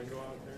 go out there?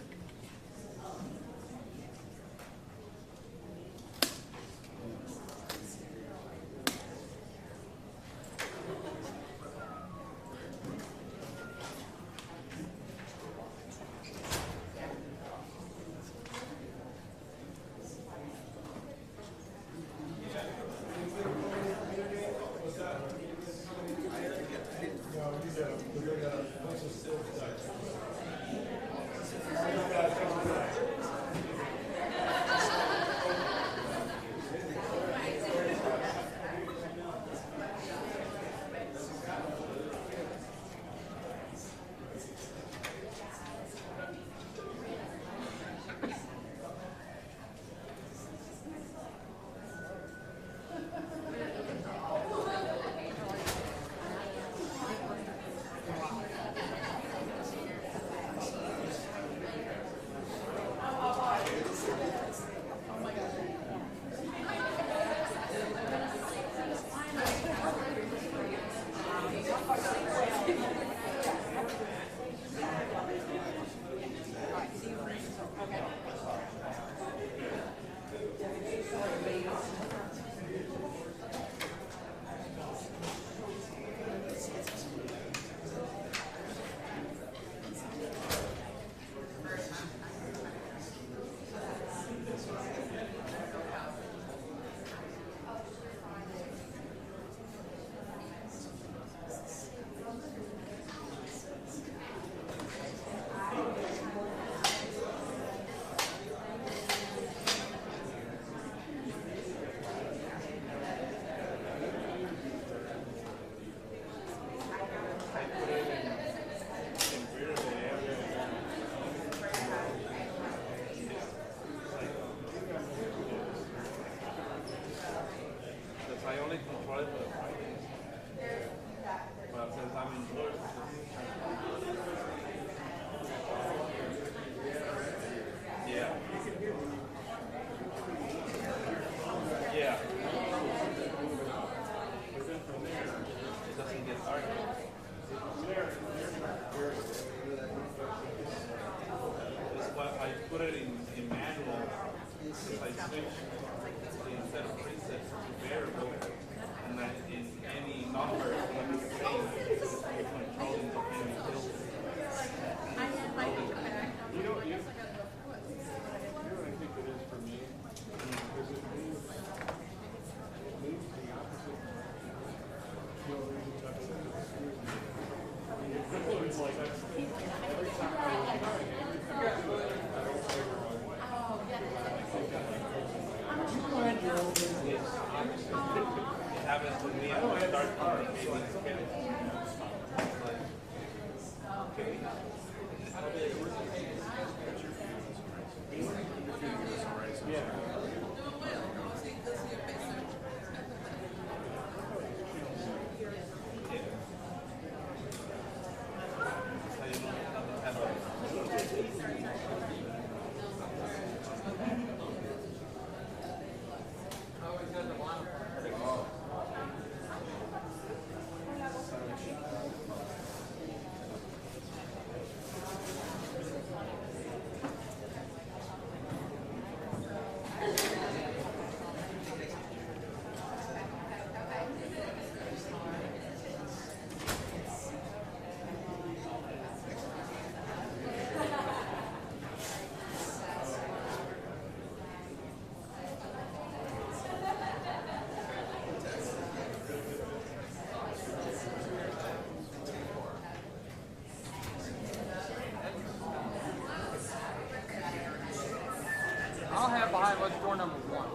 I'll have behind what's door number 1.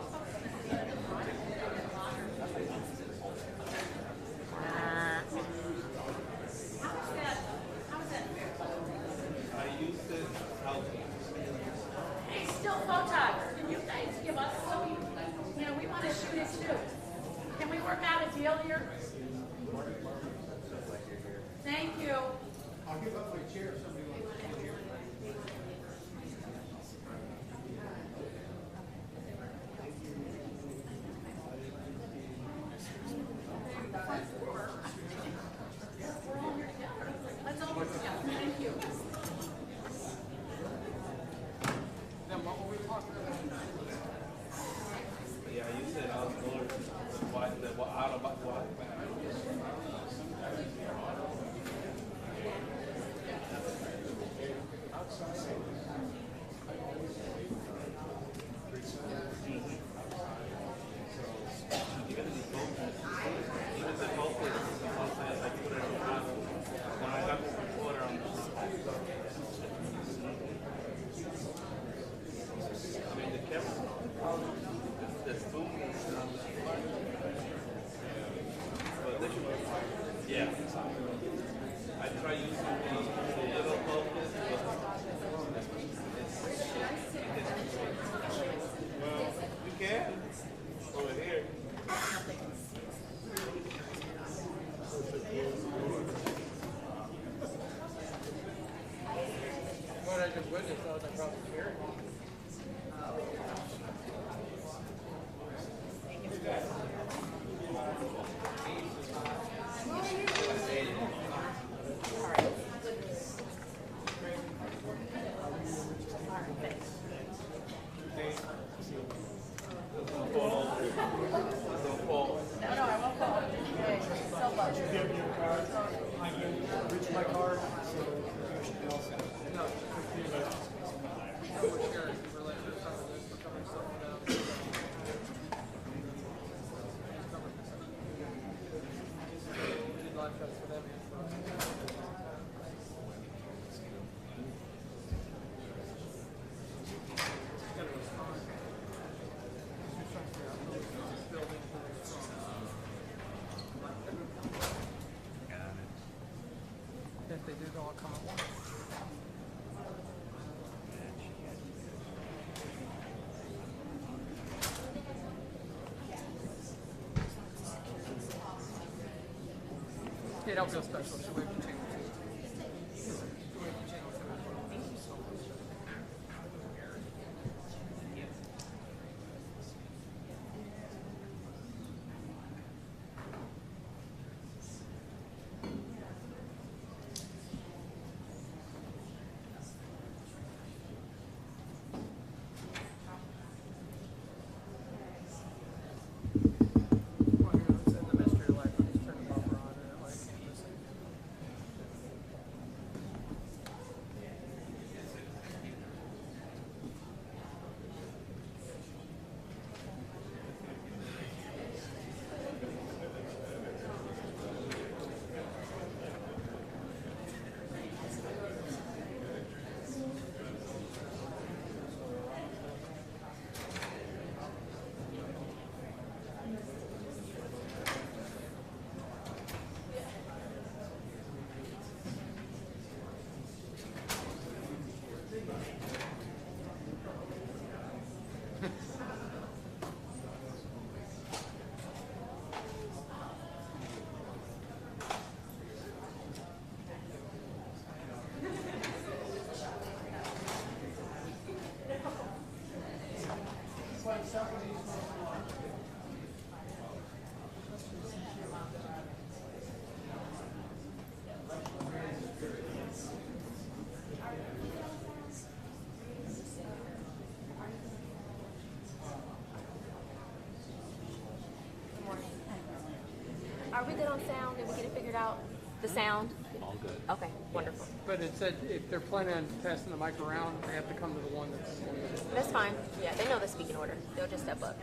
I used it out. Hey, still photographer. Can you guys give us some? You know, we want to shoot it too. Can we work out a deal here? Thank you. I'll give up my chair if somebody wants to sit here. Let's all work together. Thank you. Yeah. I try using the little focus, well, you can over here. What I just witnessed, I was across the here. Reach my card, so you should be all set. No, we're sharing. We're like, there's some of this, we're covering stuff down. We need live shots for them and for us. Gotta respond. Just trying to figure out who this building is from. If they do, they'll all come at once. Yeah, don't feel special. Should we continue? Well, here it's in the mystery life. I'm just turning the buffer on and it like missing. Are we good on sound? Did we get it figured out? The sound? All good. Okay, wonderful. But it said if they're planning on passing the mic around, they have to come to the one that's. That's fine. Yeah, they know the speaking order. They'll just step up.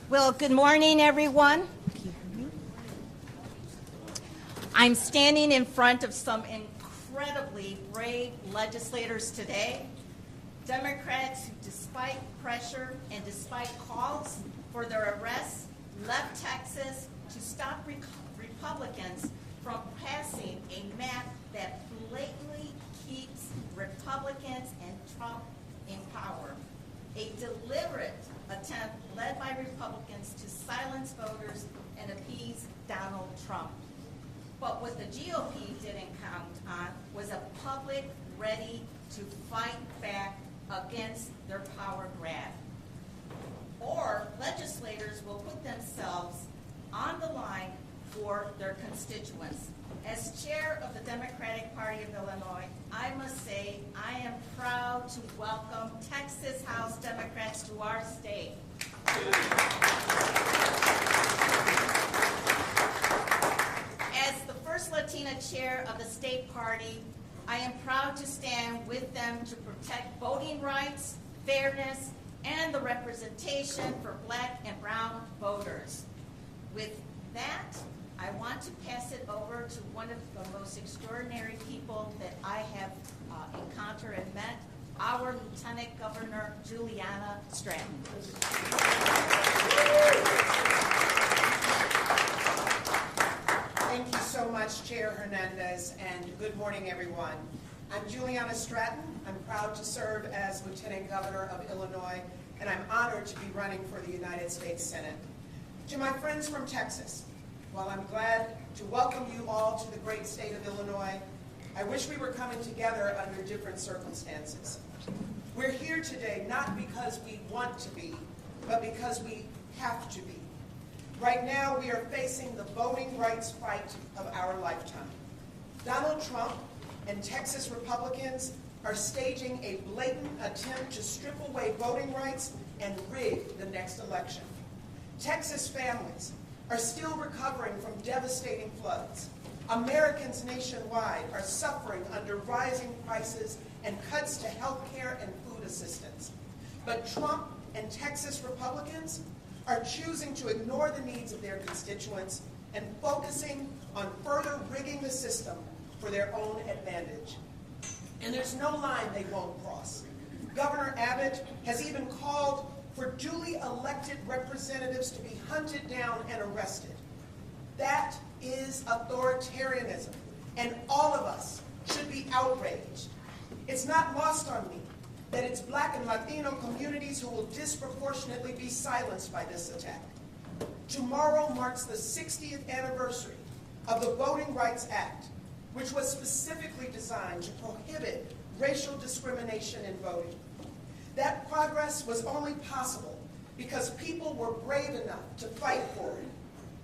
Well, good morning, everyone. I'm standing in front of some incredibly brave legislators today, Democrats who, despite pressure and despite calls for their arrests, left Texas to stop Republicans from passing a map that blatantly keeps Republicans and Trump in power. A deliberate attempt led by Republicans to silence voters and appease Donald Trump. But what the GOP didn't count on was a public ready to fight back against their power grab. Or legislators will put themselves on the line for their constituents. As chair of the Democratic Party of Illinois, I must say I am proud to welcome Texas House Democrats to our state. As the first Latina chair of the state party, I am proud to stand with them to protect voting rights, fairness, and the representation for Black and brown voters. With that, I want to pass it over to one of the most extraordinary people that I have encountered and met, our Lieutenant Governor, Juliana Stratton. Thank you so much, Chair Hernandez, and good morning, everyone. I'm Juliana Stratton. I'm proud to serve as Lieutenant Governor of Illinois, and I'm honored to be running for the United States Senate. To my friends from Texas, while I'm glad to welcome you all to the great state of Illinois, I wish we were coming together under different circumstances. We're here today not because we want to be, but because we have to be. Right now, we are facing the voting rights fight of our lifetime. Donald Trump and Texas Republicans are staging a blatant attempt to strip away voting rights and rig the next election. Texas families are still recovering from devastating floods. Americans nationwide are suffering under rising prices and cuts to health care and food assistance. But Trump and Texas Republicans are choosing to ignore the needs of their constituents and focusing on further rigging the system for their own advantage. And there's no line they won't cross. Governor Abbott has even called for duly elected representatives to be hunted down and arrested. That is authoritarianism, and all of us should be outraged. It's not lost on me that it's Black and Latino communities who will disproportionately be silenced by this attack. Tomorrow marks the 60th anniversary of the Voting Rights Act, which was specifically designed to prohibit racial discrimination in voting. That progress progress was only possible because people were brave enough to fight for it.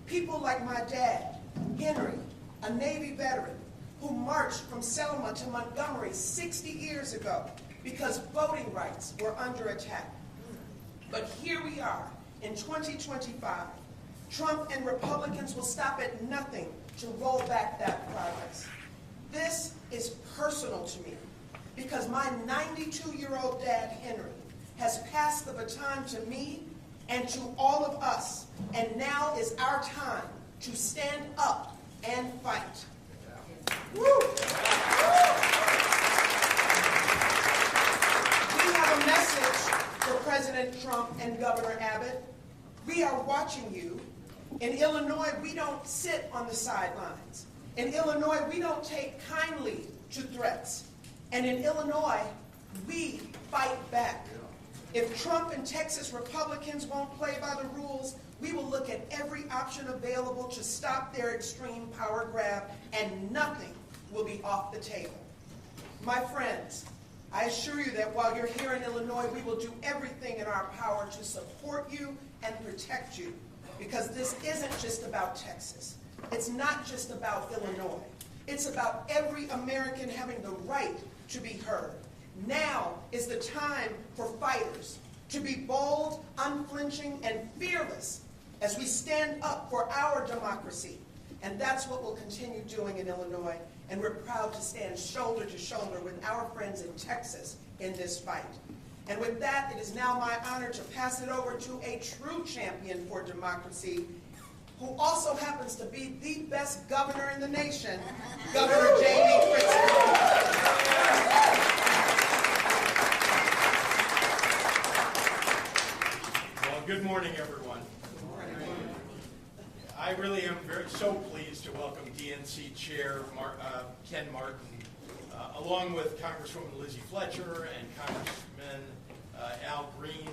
People like my dad, Henry, a Navy veteran, who marched from Selma to Montgomery 60 years ago because voting rights were under attack. But here we are in 2025. Trump and Republicans will stop at nothing to roll back that progress. This is personal to me because my 92-year-old dad, Henry, has passed the baton to me and to all of us, and now is our time to stand up and fight. Woo! We have a message for President Trump and Governor Abbott. We are watching you. In Illinois, we don't sit on the sidelines. In Illinois, we don't take kindly to threats. And in Illinois, we fight back. If Trump and Texas Republicans won't play by the rules, we will look at every option available to stop their extreme power grab, and nothing will be off the table. My friends, I assure you that while you're here in Illinois, we will do everything in our power to support you and protect you, because this isn't just about Texas. It's not just about Illinois. It's about every American having the right to be heard. Now is the time for fighters to be bold, unflinching, and fearless as we stand up for our democracy. And that's what we'll continue doing in Illinois. And we're proud to stand shoulder to shoulder with our friends in Texas in this fight. And with that, it is now my honor to pass it over to a true champion for democracy, who also happens to be the best governor in the nation, Governor J.B. Pritzker. Good morning, everyone. I really am so pleased to welcome DNC Chair Ken Martin, along with Congresswoman Lizzie Fletcher and Congressman Al Green,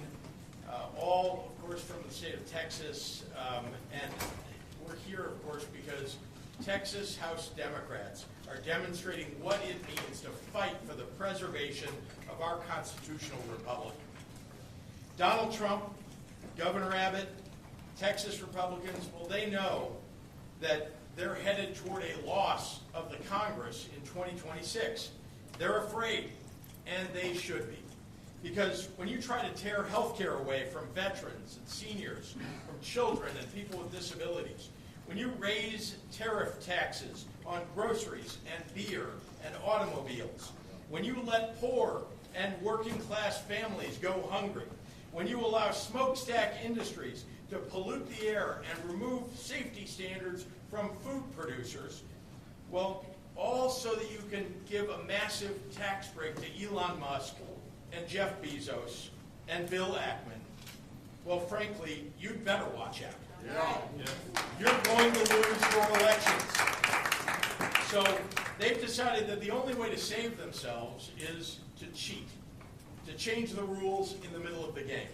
all, of course, from the state of Texas. And we're here, of course, because Texas House Democrats are demonstrating what it means to fight for the preservation of our constitutional republic. Donald Trump, Governor Abbott, Texas Republicans, well, they know that they're headed toward a loss of the Congress in 2026. They're afraid, and they should be. Because when you try to tear health care away from veterans and seniors, from children and people with disabilities, when you raise tariff taxes on groceries and beer and automobiles, when you let poor and working class families go hungry, when you allow smokestack industries to pollute the air and remove safety standards from food producers, well, all so that you can give a massive tax break to Elon Musk and Jeff Bezos and Bill Ackman, well, frankly, you'd better watch out. Yeah. You're going to lose your elections. So they've decided that the only way to save themselves is to cheat, to change the rules in the middle of the game.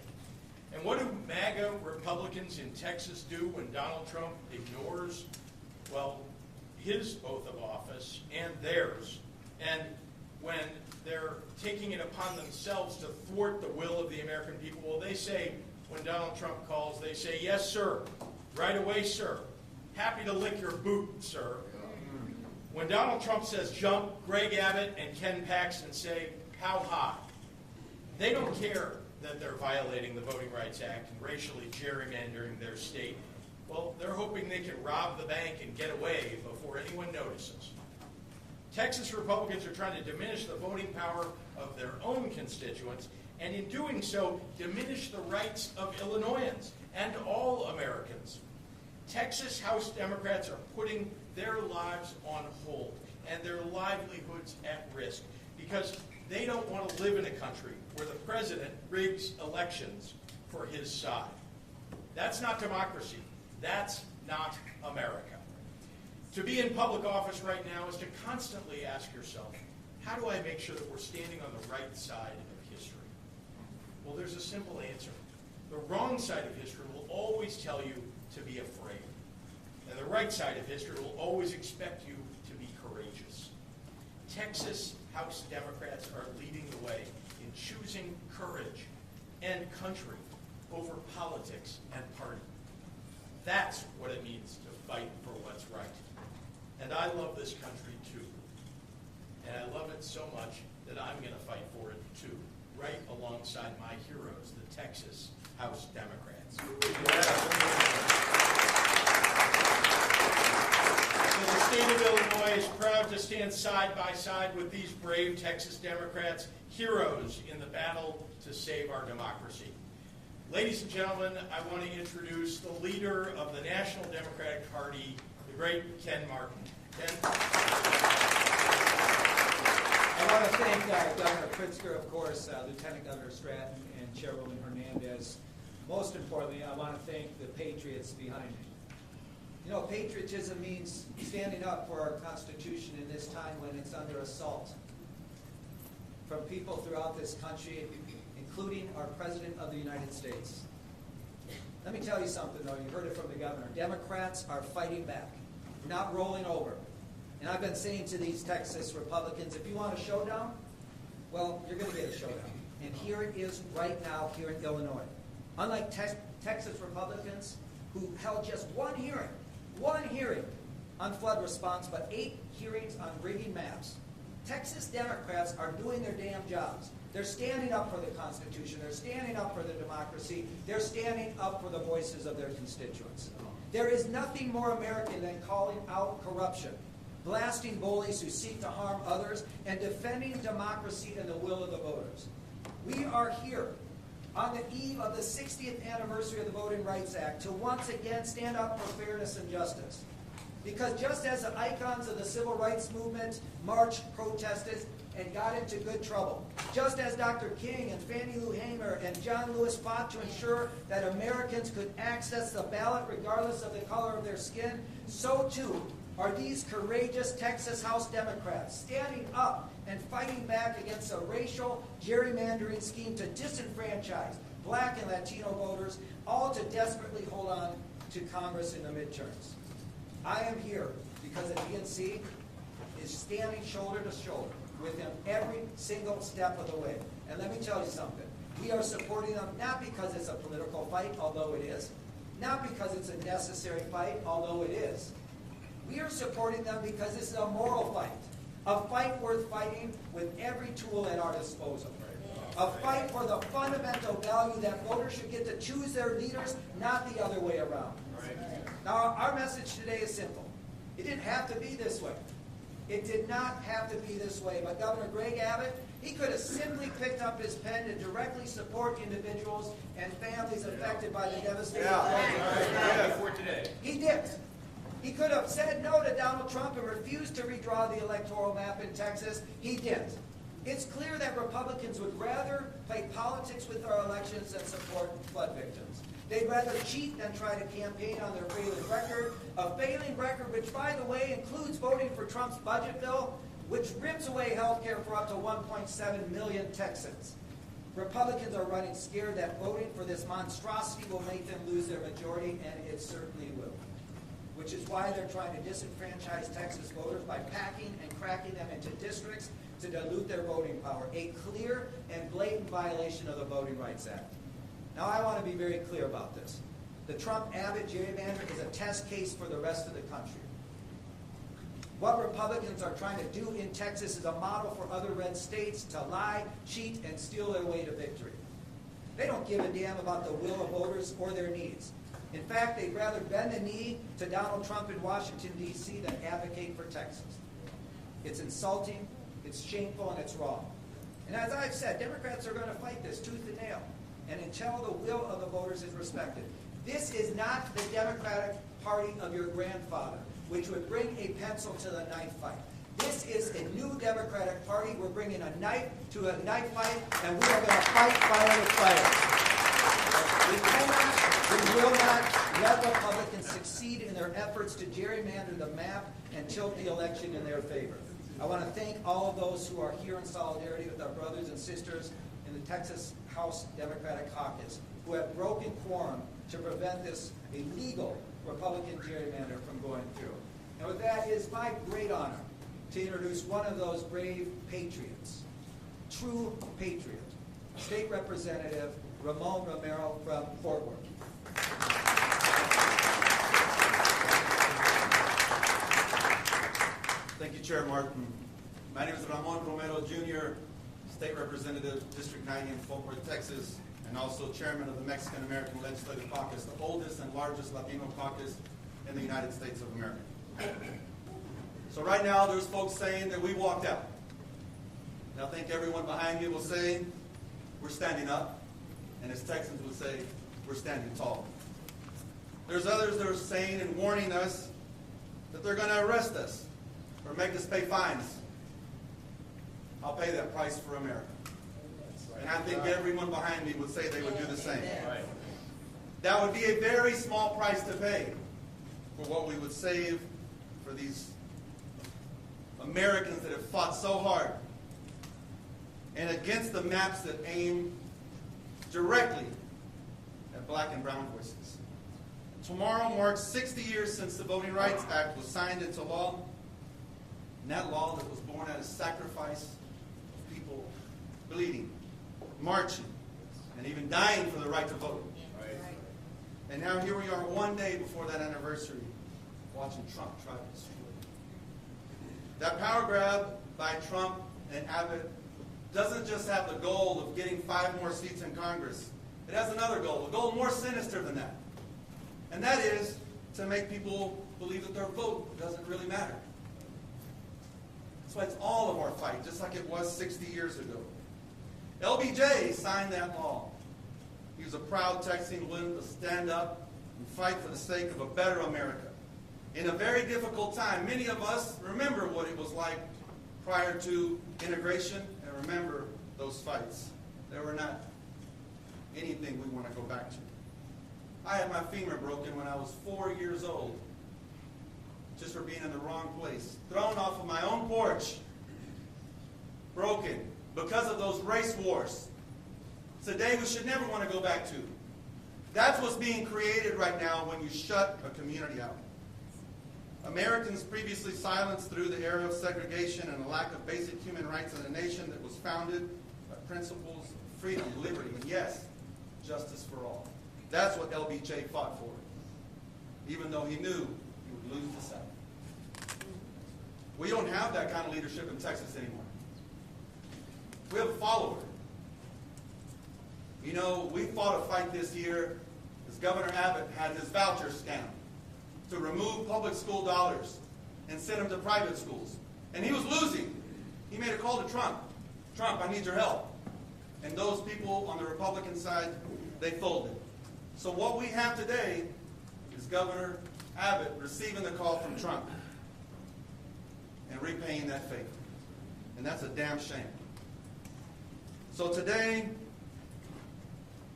And what do MAGA Republicans in Texas do when Donald Trump ignores, well, his oath of office and theirs, and when they're taking it upon themselves to thwart the will of the American people? Well, they say, when Donald Trump calls, they say, "Yes, sir. Right away, sir. Happy to lick your boot, sir." When Donald Trump says jump, Greg Abbott and Ken Paxton say, "How high?" They don't care that they're violating the Voting Rights Act and racially gerrymandering their state. Well, they're hoping they can rob the bank and get away before anyone notices. Texas Republicans are trying to diminish the voting power of their own constituents, and in doing so, diminish the rights of Illinoisans and all Americans. Texas House Democrats are putting their lives on hold and their livelihoods at risk because they don't want to live in a country where the president rigs elections for his side. That's not democracy. That's not America. To be in public office right now is to constantly ask yourself, how do I make sure that we're standing on the right side of history? Well, there's a simple answer. The wrong side of history will always tell you to be afraid. And the right side of history will always expect you to be courageous. Texas House Democrats are leading the way in choosing courage and country over politics and party. That's what it means to fight for what's right. And I love this country too. And I love it so much that I'm going to fight for it too, right alongside my heroes, the Texas House Democrats. So the state of Illinois is proud to stand side by side with these brave Texas Democrats, heroes in the battle to save our democracy. Ladies and gentlemen, I want to introduce the leader of the National Democratic Party, the great Ken Martin. Ken? I want to thank Governor Pritzker, of course, Lieutenant Governor Stratton, and Chairwoman Hernandez. Most importantly, I want to thank the patriots behind me. You know, patriotism means standing up for our Constitution in this time when it's under assault from people throughout this country, including our President of the United States. Let me tell you something, though. You heard it from the governor. Democrats are fighting back. We're not rolling over. And I've been saying to these Texas Republicans, if you want a showdown, well, you're going to get a showdown. And here it is right now here in Illinois. Unlike Texas Republicans who held just one hearing on flood response, but 8 hearings on rigging maps, Texas Democrats are doing their damn jobs. They're standing up for the Constitution. They're standing up for the democracy. They're standing up for the voices of their constituents. There is nothing more American than calling out corruption, blasting bullies who seek to harm others, and defending democracy and the will of the voters. We are here on the eve of the 60th anniversary of the Voting Rights Act to once again stand up for fairness and justice. Because just as the icons of the civil rights movement marched, protested, and got into good trouble, just as Dr. King and Fannie Lou Hamer and John Lewis fought to ensure that Americans could access the ballot regardless of the color of their skin, so too are these courageous Texas House Democrats standing up and fighting back against a racial gerrymandering scheme to disenfranchise black and Latino voters, all to desperately hold on to Congress in the midterms. I am here because the DNC is standing shoulder to shoulder with them every single step of the way. And let me tell you something. We are supporting them not because it's a political fight, although it is, not because it's a necessary fight, although it is. We are supporting them because this is a moral fight, a fight worth fighting with every tool at our disposal, a fight for the fundamental value that voters should get to choose their leaders, not the other way around. Now, our message today is simple. It didn't have to be this way. It did not have to be this way, but Governor Greg Abbott, he could have simply picked up his pen to directly support individuals and families affected by the devastating flood. He didn't. He could have said no to Donald Trump and refused to redraw the electoral map in Texas. He didn't. It's clear that Republicans would rather play politics with our elections than support flood victims. They'd rather cheat than try to campaign on their failing record, a failing record which, by the way, includes voting for Trump's budget bill, which rips away health care for up to 1.7 million Texans. Republicans are running scared that voting for this monstrosity will make them lose their majority, and it certainly will. Which is why they're trying to disenfranchise Texas voters by packing and cracking them into districts to dilute their voting power, a clear and blatant violation of the Voting Rights Act. Now, I want to be very clear about this. The Trump-Abbott gerrymander is a test case for the rest of the country. What Republicans are trying to do in Texas is a model for other red states to lie, cheat, and steal their way to victory. They don't give a damn about the will of voters or their needs. In fact, they'd rather bend the knee to Donald Trump in Washington, D.C. than advocate for Texas. It's insulting, it's shameful, and it's wrong. And as I've said, Democrats are going to fight this tooth and nail, and until the will of the voters is respected. This is not the Democratic Party of your grandfather, which would bring a pencil to the knife fight. This is a new Democratic Party. We're bringing a knife to a knife fight, and we are going to fight fire with fire. We will not let Republicans succeed in their efforts to gerrymander the map and tilt the election in their favor. I want to thank all of those who are here in solidarity with our brothers and sisters in the Texas House Democratic Caucus who have broken quorum to prevent this illegal Republican gerrymander from going through. And with that, it is my great honor to introduce one of those brave patriots, true patriot, State Representative Ramon Romero from Fort Worth. Thank you, Chair Martin. My name is Ramon Romero Jr., State Representative, District 90 in Fort Worth, Texas, and also Chairman of the Mexican American Legislative Caucus, the oldest and largest Latino caucus in the United States of America. So right now, there's folks saying that we walked out. And I think everyone behind me will say, we're standing up, and as Texans would say, we're standing tall. There's others that are saying and warning us that they're going to arrest us or make us pay fines. I'll pay that price for America. And I think everyone behind me would say they would do the same. That would be a very small price to pay for what we would save for these Americans that have fought so hard and against the maps that aim directly at black and brown voices. Tomorrow marks 60 years since the Voting Rights Act was signed into law. And that law that was born out of sacrifice of people bleeding, marching, and even dying for the right to vote. And now here we are one day before that anniversary, watching Trump try to destroy it. That power grab by Trump and Abbott doesn't just have the goal of getting 5 more seats in Congress. It has another goal, a goal more sinister than that. And that is to make people believe that their vote doesn't really matter. That's why it's all of our fight, just like it was 60 years ago. LBJ signed that law. He was a proud Texan willing to stand up and fight for the sake of a better America. In a very difficult time, many of us remember what it was like prior to integration and remember those fights. They were not anything we want to go back to. I had my femur broken when I was 4 years old, just for being in the wrong place. Thrown off of my own porch, broken, because of those race wars. It's a day we should never want to go back to. That's what's being created right now when you shut a community out. Americans previously silenced through the era of segregation and a lack of basic human rights in a nation that was founded by principles of freedom, liberty, and yes, justice for all. That's what LBJ fought for, even though he knew he would lose the South. We don't have that kind of leadership in Texas anymore. We have a follower. You know, we fought a fight this year as Governor Abbott had his voucher scam to remove public school dollars and send them to private schools. And he was losing. He made a call to Trump. Trump, I need your help. And those people on the Republican side, they folded. So what we have today is Governor Abbott receiving the call from Trump and repaying that favor. And that's a damn shame. So today,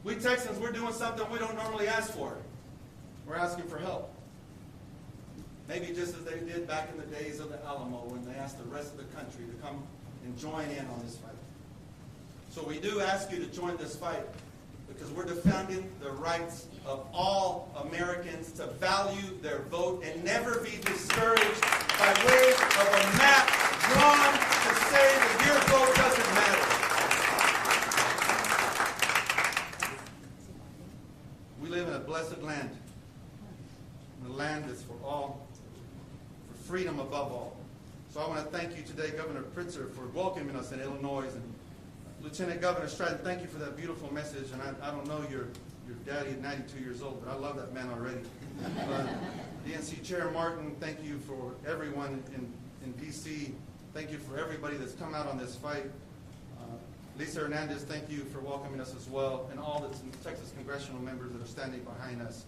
we Texans, we're doing something we don't normally ask for. We're asking for help. Maybe just as they did back in the days of the Alamo when they asked the rest of the country to come and join in on this fight. So we do ask you to join this fight because we're defending the rights of all Americans to value their vote and never be discouraged by way of a map drawn to say that your vote doesn't matter. We live in a blessed land. The land is for all, for freedom above all. So I want to thank you today, Governor Pritzker, for welcoming us in Illinois. And Lieutenant Governor Stratton, thank you for that beautiful message. And I don't know your daddy at 92 years old, but I love that man already. DNC Chair Martin, thank you for everyone in D.C. Thank you for everybody that's come out on this fight. Lisa Hernandez, thank you for welcoming us as well, and all the Texas congressional members that are standing behind us.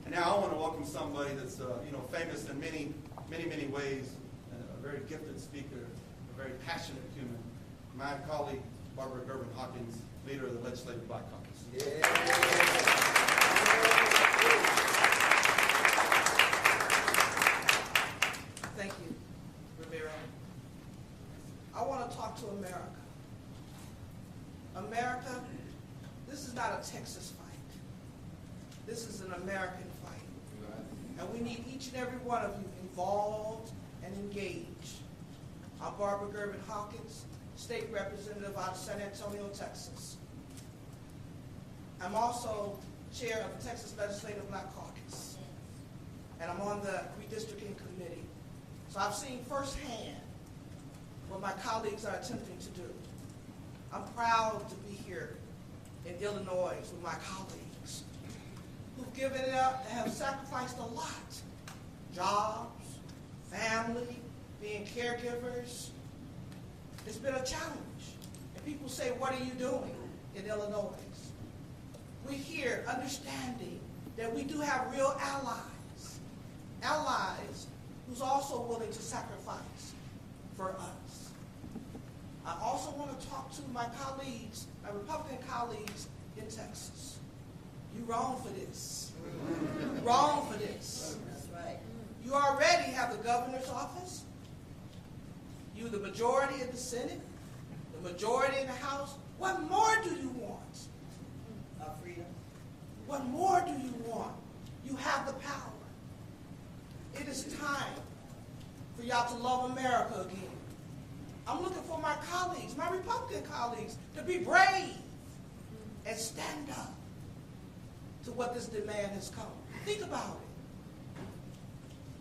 And now I want to welcome somebody that's famous in many ways, a very gifted speaker, a very passionate human, my colleague, Barbara Gervin Hawkins, leader of the Legislative Black Caucus. Yeah. Thank you, Rivera. I want to talk to America. America, this is not a Texas fight. This is an American fight. And we need each and every one of you involved and engaged. I'm Barbara Gervin Hawkins, State Representative out of San Antonio, Texas. I'm also chair of the Texas Legislative Black Caucus, and I'm on the redistricting committee. So I've seen firsthand what my colleagues are attempting to do. I'm proud to be here in Illinois with my colleagues who've given it up and have sacrificed a lot. Jobs, family, being caregivers. It's been a challenge. And people say, what are you doing in Illinois? We're here understanding that we do have real allies. Allies who's also willing to sacrifice for us. I also want to talk to my colleagues, my Republican colleagues in Texas. You're wrong for this. You're wrong for this. That's right. You already have the governor's office. You're the majority in the Senate, the majority in the House. What more do you want? Freedom. What more do you want? You have the power. It is time for y'all to love America again. I'm looking for my colleagues, my Republican colleagues, to be brave and stand up to what this demand has come. Think about it.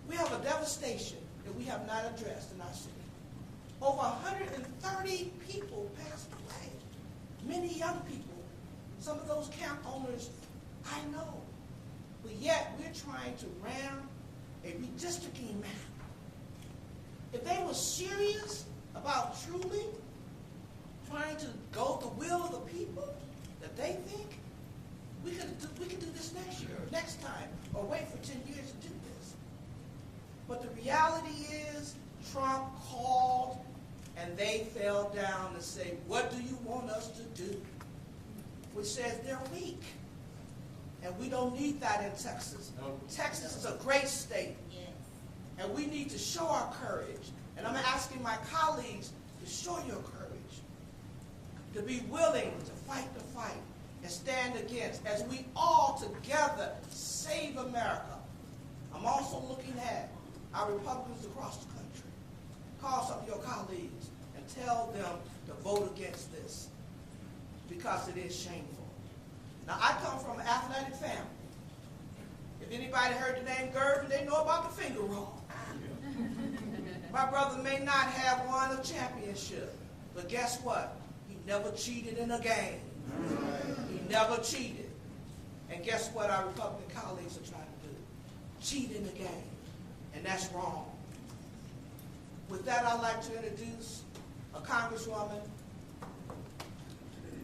We have a devastation that we have not addressed in our city. Over 130 people passed away. Many young people. Some of those camp owners I know. But yet we're trying to ram a redistricting map. If they were serious about truly trying to go the will of the people that they think, we could do this next year, or next time, or wait for 10 years to do this. But the reality is, Trump called and they fell down and say, what do you want us to do? Which says they're weak. And we don't need that in Texas. Texas is a great state. Yes. And we need to show our courage. And I'm asking my colleagues to show your courage, to be willing to fight the fight and stand against, as we all together save America. I'm also looking at our Republicans across the country. Call some of your colleagues and tell them to vote against this, because it is shameful. Now, I come from an athletic family. If anybody heard the name Gervin, they know about the finger roll. My brother may not have won a championship, but guess what? He never cheated in a game. He never cheated. And guess what our Republican colleagues are trying to do? Cheat in the game. And that's wrong. With that, I'd like to introduce a Congresswoman,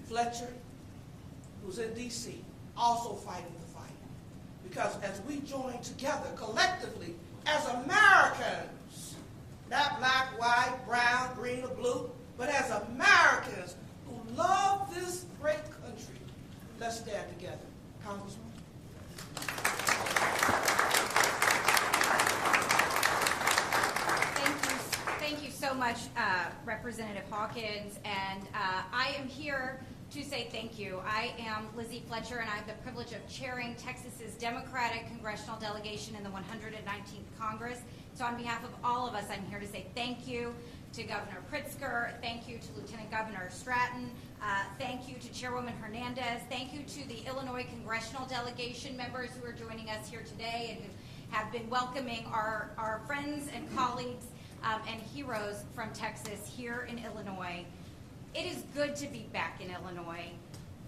Fletcher, who's in D.C., also fighting the fight. Because as we join together collectively as Americans, not black, white, brown, green, or blue, but as Americans who love this great country, let's stand together. Congresswoman. Thank you so much, Representative Hawkins, and I am here to say thank you. I am Lizzie Fletcher, and I have the privilege of chairing Texas's Democratic Congressional Delegation in the 119th Congress. So on behalf of all of us, I'm here to say thank you to Governor Pritzker, thank you to Lieutenant Governor Stratton, thank you to Chairwoman Hernandez, thank you to the Illinois Congressional Delegation members who are joining us here today and who have been welcoming our friends and colleagues and heroes from Texas here in Illinois. It is good to be back in Illinois.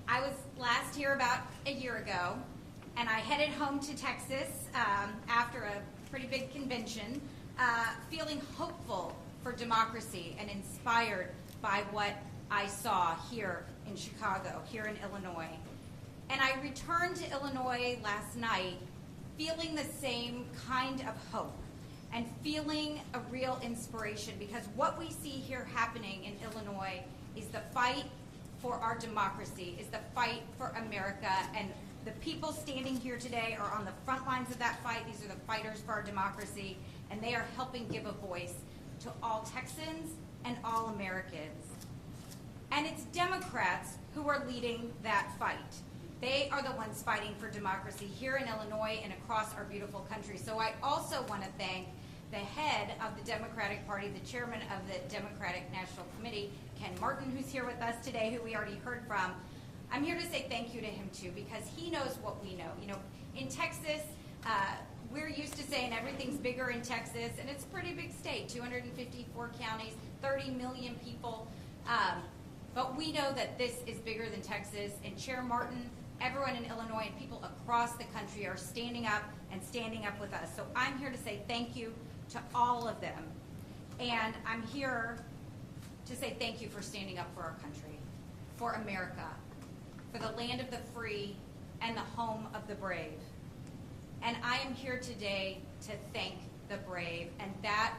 I was last here about a year ago, and I headed home to Texas after a pretty big convention, feeling hopeful for democracy and inspired by what I saw here in Chicago, here in Illinois. And I returned to Illinois last night feeling the same kind of hope and feeling a real inspiration, because what we see here happening in Illinois is the fight for our democracy, is the fight for America, and the people standing here today are on the front lines of that fight. These are the fighters for our democracy, and they are helping give a voice to all Texans and all Americans. And it's Democrats who are leading that fight. They are the ones fighting for democracy here in Illinois and across our beautiful country. So I also want to thank the head of the Democratic Party, the chairman of the Democratic National Committee, Ken Martin, who's here with us today, who we already heard from. I'm here to say thank you to him too, because he knows what we know. You know, in Texas, we're used to saying everything's bigger in Texas, and it's a pretty big state, 254 counties, 30 million people. But we know that this is bigger than Texas, and Chair Martin, everyone in Illinois, and people across the country are standing up with us. So I'm here to say thank you to all of them. And I'm here to say thank you for standing up for our country, for America, for the land of the free and the home of the brave. And I am here today to thank the brave, and that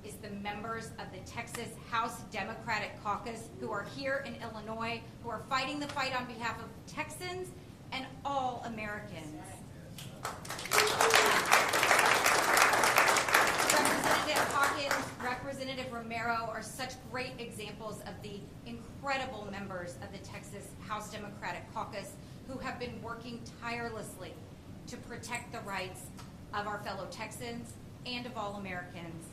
is the members of the Texas House Democratic Caucus who are here in Illinois, who are fighting the fight on behalf of Texans and all Americans. Representative Hawkins, Representative Romero are such great examples of the incredible members of the Texas House Democratic Caucus who have been working tirelessly to protect the rights of our fellow Texans and of all Americans.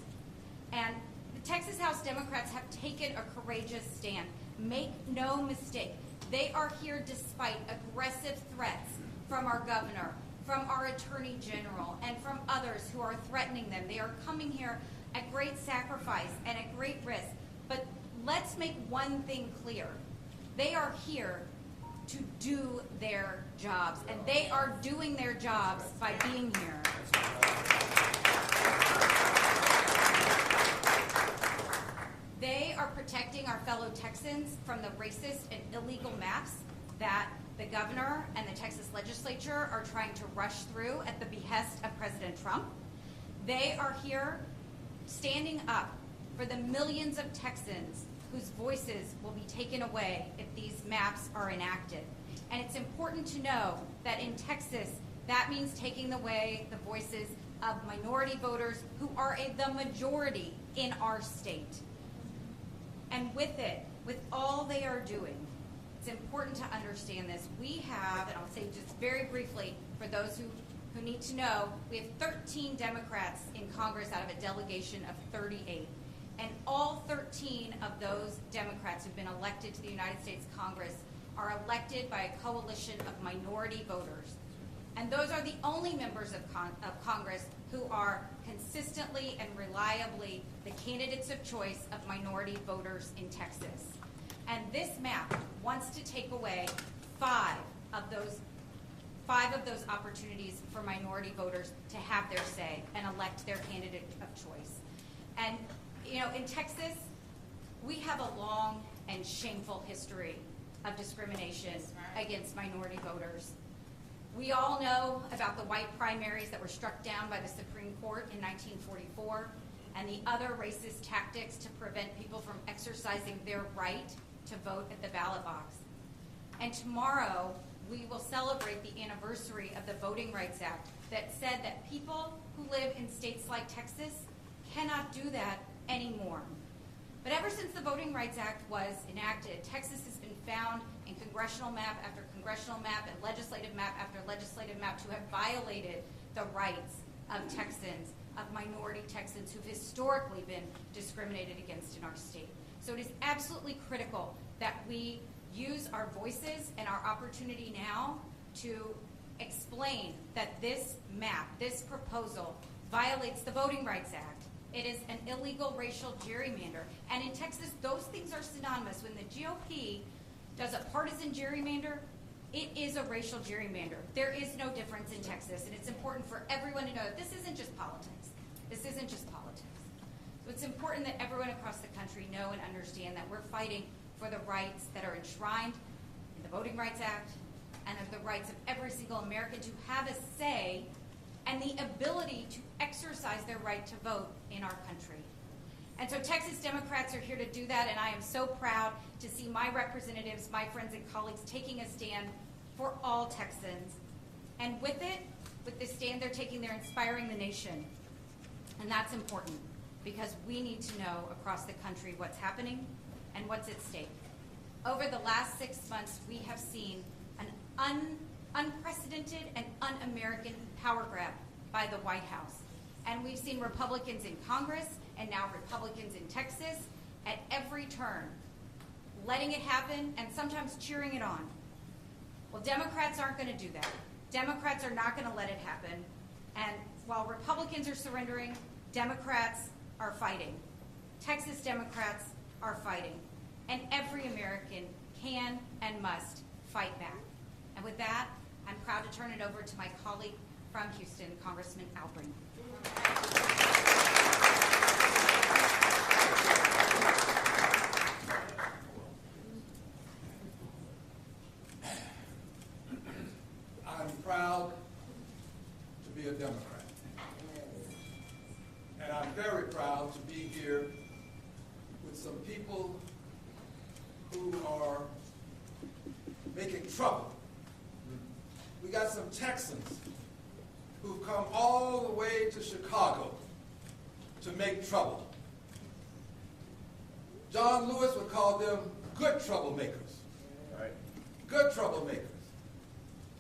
And the Texas House Democrats have taken a courageous stand. Make no mistake, they are here despite aggressive threats from our governor, from our attorney general, and from others who are threatening them. They are coming here at great sacrifice and at great risk. But let's make one thing clear. They are here to do their jobs, and they are doing their jobs by being here. They are protecting our fellow Texans from the racist and illegal maps that the governor and the Texas legislature are trying to rush through at the behest of President Trump. They are here standing up for the millions of Texans whose voices will be taken away if these maps are enacted. And it's important to know that in Texas, that means taking away the voices of minority voters who are the majority in our state. And with it, with all they are doing, it's important to understand this. We have, and I'll say just very briefly for those who need to know, we have 13 Democrats in Congress out of a delegation of 38. And all 13 of those Democrats who've been elected to the United States Congress are elected by a coalition of minority voters. And those are the only members of Congress who are consistently and reliably the candidates of choice of minority voters in Texas. And this map wants to take away five of those opportunities for minority voters to have their say and elect their candidate of choice. And you know, in Texas, we have a long and shameful history of discrimination against minority voters. We all know about the white primaries that were struck down by the Supreme Court in 1944 and the other racist tactics to prevent people from exercising their right to vote at the ballot box. And tomorrow, we will celebrate the anniversary of the Voting Rights Act that said that people who live in states like Texas cannot do that anymore. But ever since the Voting Rights Act was enacted, Texas has been found in congressional map after congressional map and legislative map after legislative map to have violated the rights of Texans, of minority Texans who've historically been discriminated against in our state. So it is absolutely critical that we use our voices and our opportunity now to explain that this map, this proposal, violates the Voting Rights Act. It is an illegal racial gerrymander. And in Texas, those things are synonymous. When the GOP does a partisan gerrymander, it is a racial gerrymander. There is no difference in Texas, and it's important for everyone to know that this isn't just politics. This isn't just politics. So it's important that everyone across the country know and understand that we're fighting for the rights that are enshrined in the Voting Rights Act and of the rights of every single American to have a say and the ability to exercise their right to vote in our country. And so Texas Democrats are here to do that, and I am so proud to see my representatives, my friends and colleagues taking a stand for all Texans. And with it, with the stand they're taking, they're inspiring the nation. And that's important because we need to know across the country what's happening and what's at stake. Over the last 6 months, we have seen an unprecedented and un-American power grab by the White House. And we've seen Republicans in Congress and now Republicans in Texas at every turn, letting it happen and sometimes cheering it on. Well, Democrats aren't going to do that. Democrats are not going to let it happen. And while Republicans are surrendering, Democrats are fighting. Texas Democrats are fighting. And every American can and must fight back. And with that, I'm proud to turn it over to my colleague from Houston, Congressman Al Green. I'm proud to be a Democrat. And I'm very proud to be here with some people who are making trouble. We got some Texans who've come all the way to Chicago to make trouble. John Lewis would call them good troublemakers. Right. Good troublemakers.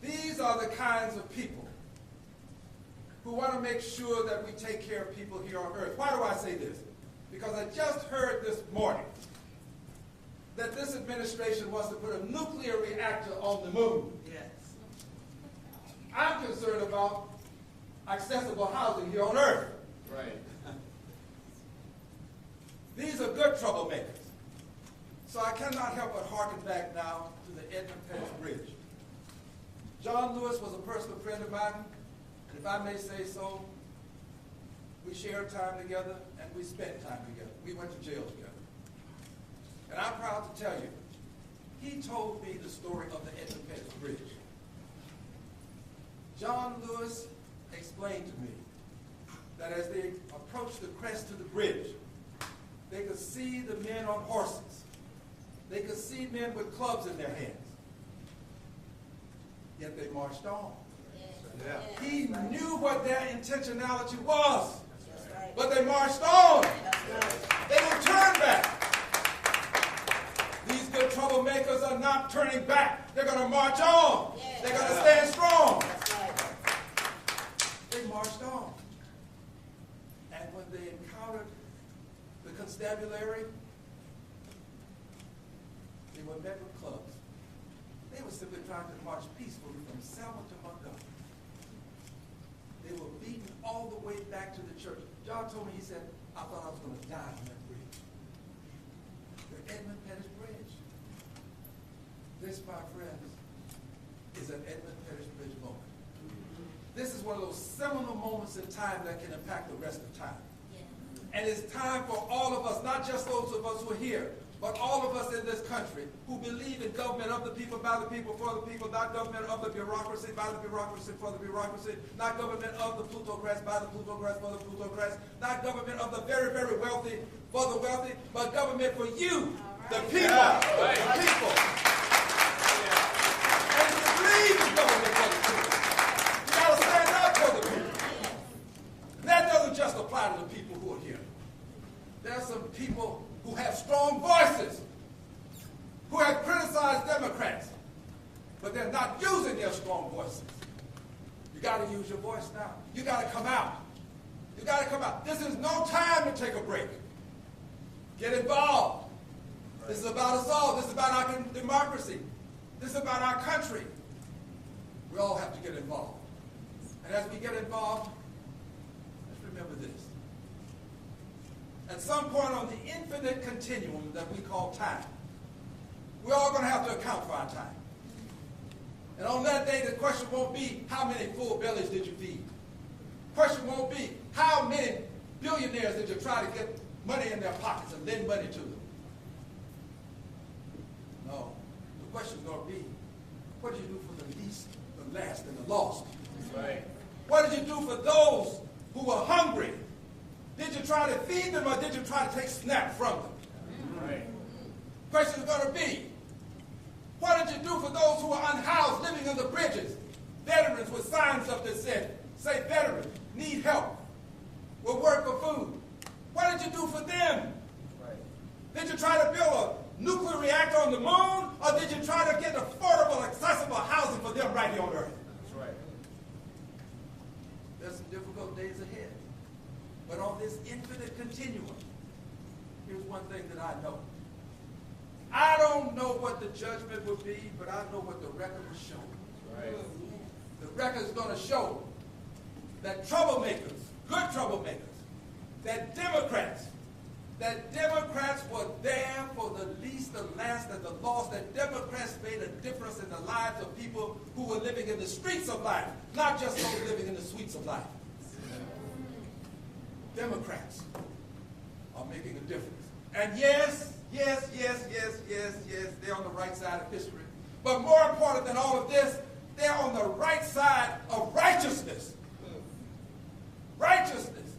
These are the kinds of people who want to make sure that we take care of people here on earth. Why do I say this? Because I just heard this morning that this administration wants to put a nuclear reactor on the moon. Yes. I'm concerned about accessible housing here on earth. Right. These are good troublemakers. So I cannot help but harken back now to the Edmund Pettus Bridge. John Lewis was a personal friend of mine, and if I may say so, we shared time together and we spent time together. We went to jail together. And I'm proud to tell you, he told me the story of the Edmund Pettus Bridge. John Lewis explained to me that as they approached the crest of the bridge, they could see the men on horses. They could see men with clubs in their hands. Yet they marched on. Yeah. He knew what their intentionality was, but they marched on. They didn't turn back. These good troublemakers are not turning back. They're going to march on. They're going to stand strong. They marched on. And when they encountered the constabulary, they were met with clubs. They were simply trying to march peacefully from Selma to Montgomery. They were beaten all the way back to the church. John told me, he said, I thought I was going to die on that bridge. The Edmund Pettus Bridge. This, my friends, is an Edmund Pettus Bridge moment. This is one of those seminal moments in time that can impact the rest of time. And it's time for all of us, not just those of us who are here, but all of us in this country who believe in government of the people, by the people, for the people, not government of the bureaucracy, by the bureaucracy, for the bureaucracy, not government of the plutocrats, by the plutocrats, for the plutocrats, not government of the very, very wealthy, for the wealthy, but government for you, the people, the people. And if you believe in government for the people, you got to stand up for the people. And that doesn't just apply to the people who are here. There are some people who have strong voices, who have criticized Democrats, but they're not using their strong voices. You got to use your voice now. You got to come out. You got to come out. This is no time to take a break. Get involved. This is about us all. This is about our democracy. This is about our country. We all have to get involved. And as we get involved, let's remember this. At some point on the infinite continuum that we call time, we're all going to have to account for our time. And on that day, the question won't be, how many full bellies did you feed? The question won't be, how many billionaires did you try to get money in their pockets and lend money to them? No. The question is going to be, what did you do for the least, the last, and the lost? Right. What did you do for those who were hungry? Did you try to feed them, or did you try to take snap from them? Right. Question is going to be, what did you do for those who were unhoused, living under bridges? Veterans with signs up that said, say veterans, need help, will work for food. What did you do for them? Right. Did you try to build a nuclear reactor on the moon, or did you try to get affordable, accessible housing for them right here on Earth? That's right. There's some difficult days ahead. But on this infinite continuum, here's one thing that I know. I don't know what the judgment will be, but I know what the record will show. Right. The record is going to show that troublemakers, good troublemakers, that Democrats were there for the least, the last, and the lost, that Democrats made a difference in the lives of people who were living in the streets of life, not just those living in the suites of life. Democrats are making a difference. And yes, they're on the right side of history. But more important than all of this, they're on the right side of righteousness. Righteousness.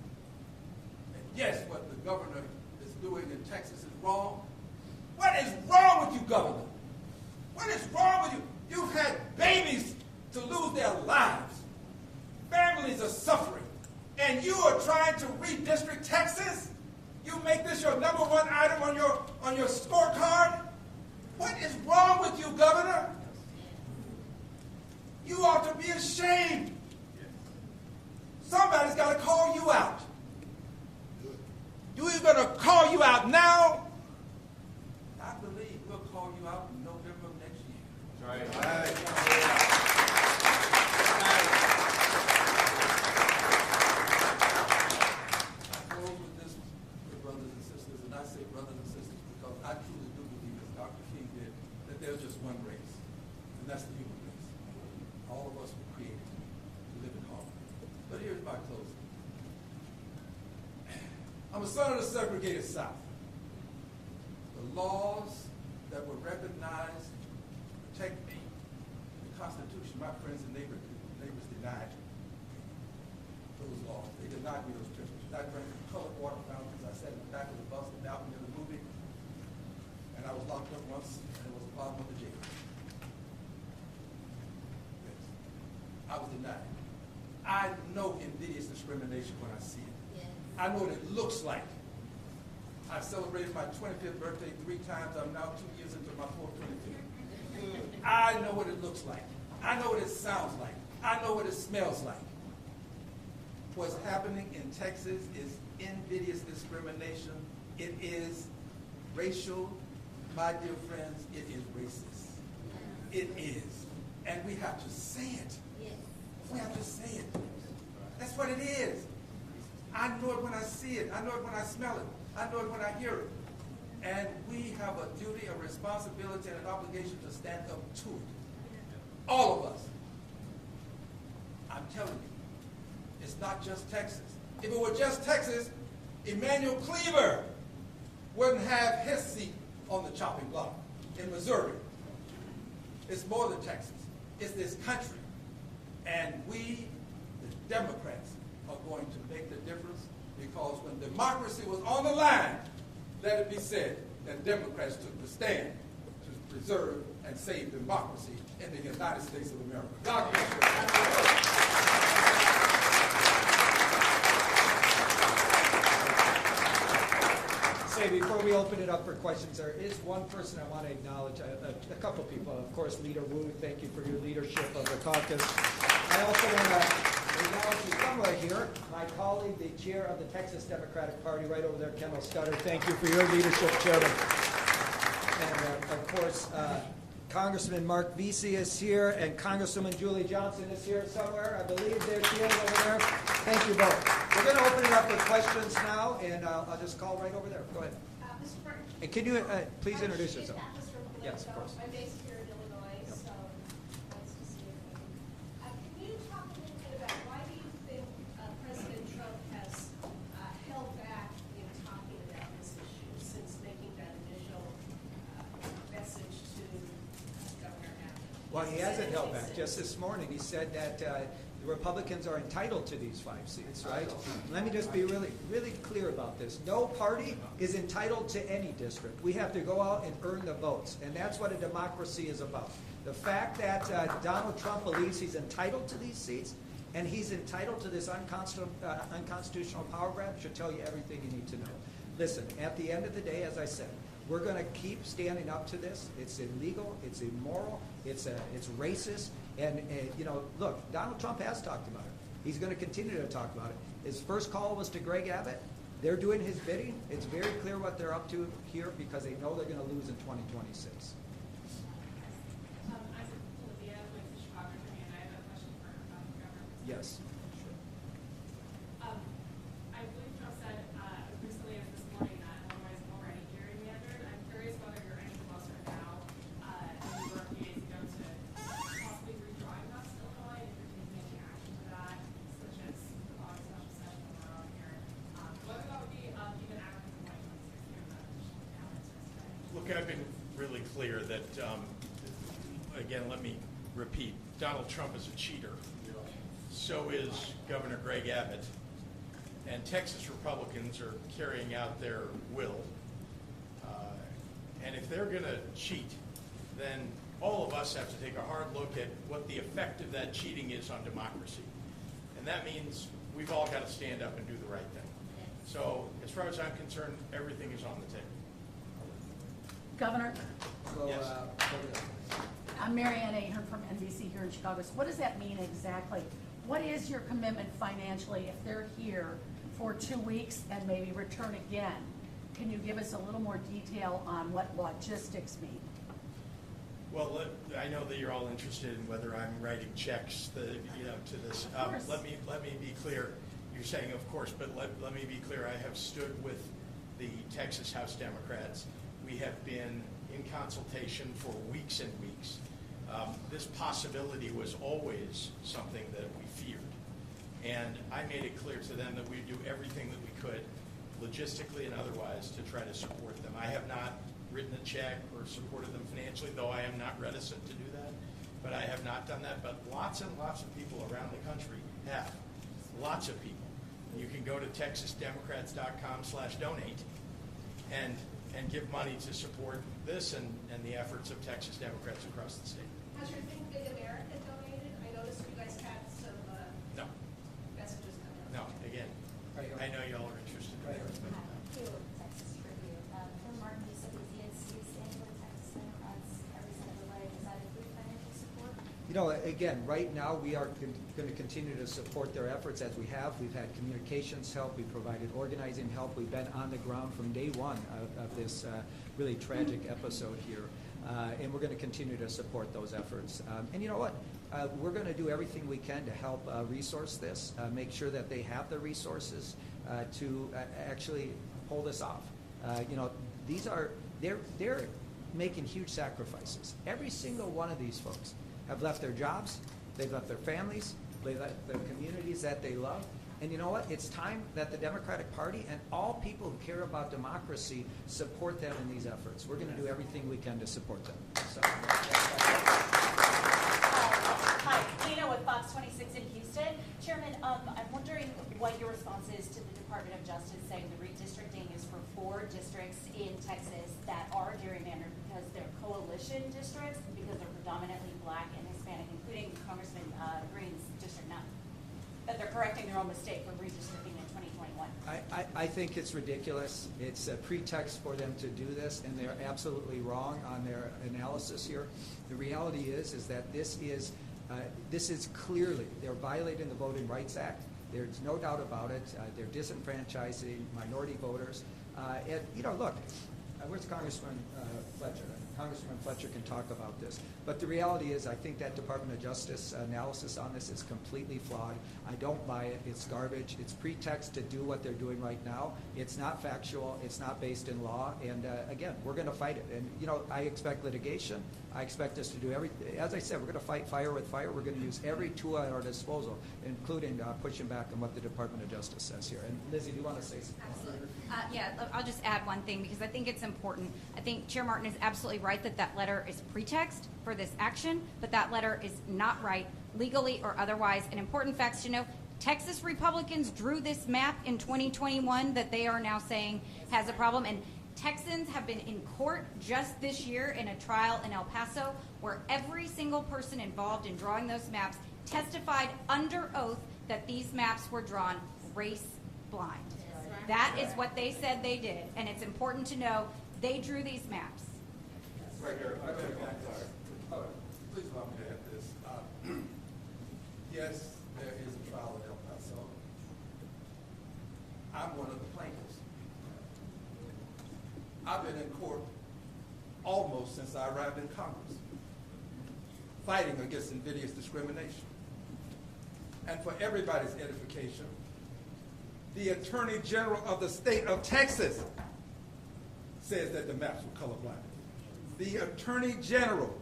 And yes, what the governor is doing in Texas is wrong. What is wrong with you, governor? What is wrong with you? You've had babies to lose their lives. Families are suffering. And you are trying to redistrict Texas? You make this your number one item on your scorecard? What is wrong with you, governor? You ought to be ashamed. Somebody's got to call you out. You either going to call you out now? I believe we'll call you out in November of next year. That's right. I close with this, brothers and sisters, and I say brothers and sisters because I truly do believe, as Dr. King did, that there's just one race, and that's the human race. All of us were created to live in harmony. But here's my closing. I'm a son of the segregated South. The laws that were recognized protect me. The Constitution, my friends and neighbors denied those laws. They denied me those privileges. I drank from colored water fountains. I sat in the back of the bus with Malcolm in the movie. And I was locked up once, and it was the bottom of the jail. Yes. I was denied. I know invidious discrimination when I see it. I know what it looks like. I've celebrated my 25th birthday 3 times. I'm now 2 years into my 4th 25th. I know what it looks like. I know what it sounds like. I know what it smells like. What's happening in Texas is invidious discrimination. It is racial. My dear friends, it is racist. It is. And we have to say it. We have to say it. That's what it is. I know it when I see it. I know it when I smell it. I know it when I hear it. And we have a duty, a responsibility, and an obligation to stand up to it. All of us. I'm telling you, it's not just Texas. If it were just Texas, Emmanuel Cleaver wouldn't have his seat on the chopping block in Missouri. It's more than Texas. It's this country. And we, the Democrats, are going to make the difference because when democracy was on the line, let it be said that Democrats took the stand to preserve and save democracy in the United States of America. God bless you. Before we open it up for questions, there is one person I want to acknowledge, a couple people. Of course, Leader Wu, thank you for your leadership of the caucus. I also want to acknowledge you somewhere here, my colleague, the chair of the Texas Democratic Party, right over there, Kendall Scudder. Thank you for your leadership, Chairman. And, of course, Congressman Mark Vesey is here, and Congresswoman Julie Johnson is here somewhere. I believe there she is over there. Thank you both. We're going to open it up for questions now, and I'll just call right over there. Go ahead. Mr. Burton. And can you please introduce yourself? Yes, of course. I'm based here in Illinois, so nice to see you. Can you talk a little bit about why do you think President Trump has held back in talking about this issue since making that initial message to Governor Abbott? Well, he hasn't held back. Just this morning, he said that the Republicans are entitled to these 5 seats, right? Let me just be really, really clear about this. No party is entitled to any district. We have to go out and earn the votes, and that's what a democracy is about. The fact that Donald Trump believes he's entitled to these seats and he's entitled to this unconstitutional power grab should tell you everything you need to know. Listen, at the end of the day, as I said, we're going to keep standing up to this. It's illegal. It's immoral. It's racist. And you know, look, Donald Trump has talked about it. He's going to continue to talk about it. His first call was to Greg Abbott. they're doing his bidding. It's very clear what they're up to here because they know they're going to lose in 2026. I'm Olivia with the Chicago Tribune. I have a question for Governor. Yes. I believe Trump said recently as this morning that Illinois is already gerrymandered. I'm curious whether you're any closer now than you were a few days ago to possibly redrawing us to Illinois if you're taking any action to that, such as the August special session we're on here. Whether that would be even after the 2026 given that additional balance today. Look, I've been really clear that, again, let me repeat, Donald Trump is a cheater. So is Governor Greg Abbott. And Texas Republicans are carrying out their will. And if they're going to cheat, then all of us have to take a hard look at what the effect of that cheating is on democracy. And that means we've all got to stand up and do the right thing. So as far as I'm concerned, everything is on the table. Governor, So, Yes. I'm Mary Ann Ahern from NBC here in Chicago. So what does that mean exactly? What is your commitment financially if they're here for 2 weeks and maybe return again? Can you give us a little more detail on what logistics mean? Well, I know that you're all interested in whether I'm writing checks, to this. Of course. Let me be clear. You're saying, of course, but let me be clear. I have stood with the Texas House Democrats. We have been in consultation for weeks and weeks. This possibility was always something that we feared. And I made it clear to them that we'd do everything that we could, logistically and otherwise, to try to support them. I have not written a check or supported them financially, though I am not reticent to do that. But I have not done that. But lots and lots of people around the country have. Lots of people. You can go to texasdemocrats.com/donate and give money to support this and the efforts of Texas Democrats across the state. Has your Think Big America donated? I noticed you guys had some No, messages come in. no, again, I know y'all are interested in that. Texas Tribune. Phil Martin, you said the DNC is staying with Texas Democrats every step of the way. Does that include financial support? You know, again, right now, we are going to continue to support their efforts as we have. We've had communications help. We've provided organizing help. We've been on the ground from day one of this really tragic episode here. And we're going to continue to support those efforts. And you know what? We're going to do everything we can to help resource this, make sure that they have the resources to actually pull this off. You know, they're making huge sacrifices. Every single one of these folks have left their jobs, they've left their families, they've left the communities that they love. And you know what? It's time that the Democratic Party and all people who care about democracy support them in these efforts. We're going to do everything we can to support them. So. Hi, Lena with Fox 26 in Houston. Chairman, I'm wondering what your response is to the Department of Justice saying the redistricting is for 4 districts in Texas that are gerrymandered because they're coalition districts, because they're predominantly black and Hispanic, including Congressman Green's District 9. That they're correcting their own mistake from redistricting in 2021. I think it's ridiculous. It's a pretext for them to do this, and they're absolutely wrong on their analysis here. The reality is that this is clearly, they're violating the Voting Rights Act. There's no doubt about it. They're disenfranchising minority voters. And, you know, look, where's Congressman Fletcher? Congressman Fletcher can talk about this. But the reality is I think that Department of Justice analysis on this is completely flawed. I don't buy it. It's garbage. It's pretext to do what they're doing right now. It's not factual. It's not based in law. And again, we're going to fight it. And, you know, I expect litigation. I expect us to do everything. As I said, we're going to fight fire with fire. We're going to use every tool at our disposal, including pushing back on what the Department of Justice says here. And Lizzie, do you want to say something? Absolutely. Yeah, I'll just add one thing because I think it's important. I think Chair Martin is absolutely right that that letter is pretext for this action, but that letter is not right legally or otherwise. And important facts to know, Texas Republicans drew this map in 2021 that they are now saying has a problem. And Texans have been in court just this year in a trial in El Paso where every single person involved in drawing those maps testified under oath that these maps were drawn race blind. That is what they said they did, and it's important to know they drew these maps. Right here. Please allow me to add this. Yes, there is a trial in El Paso. I'm one of the plaintiffs. I've been in court almost since I arrived in Congress, fighting against invidious discrimination. And for everybody's edification, the Attorney General of the state of Texas says that the maps were colorblind. The Attorney General,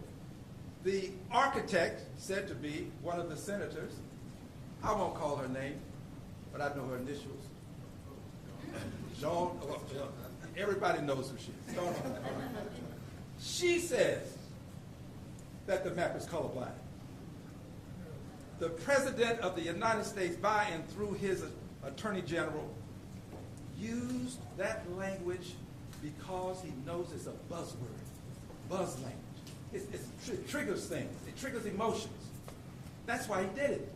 the architect, said to be one of the senators, I won't call her name, but I know her initials. Jean, everybody knows who she is. She says that the map is colorblind. The President of the United States, by and through his Attorney General, used that language because he knows it's a buzzword, buzz language. It triggers things. It triggers emotions. That's why he did it.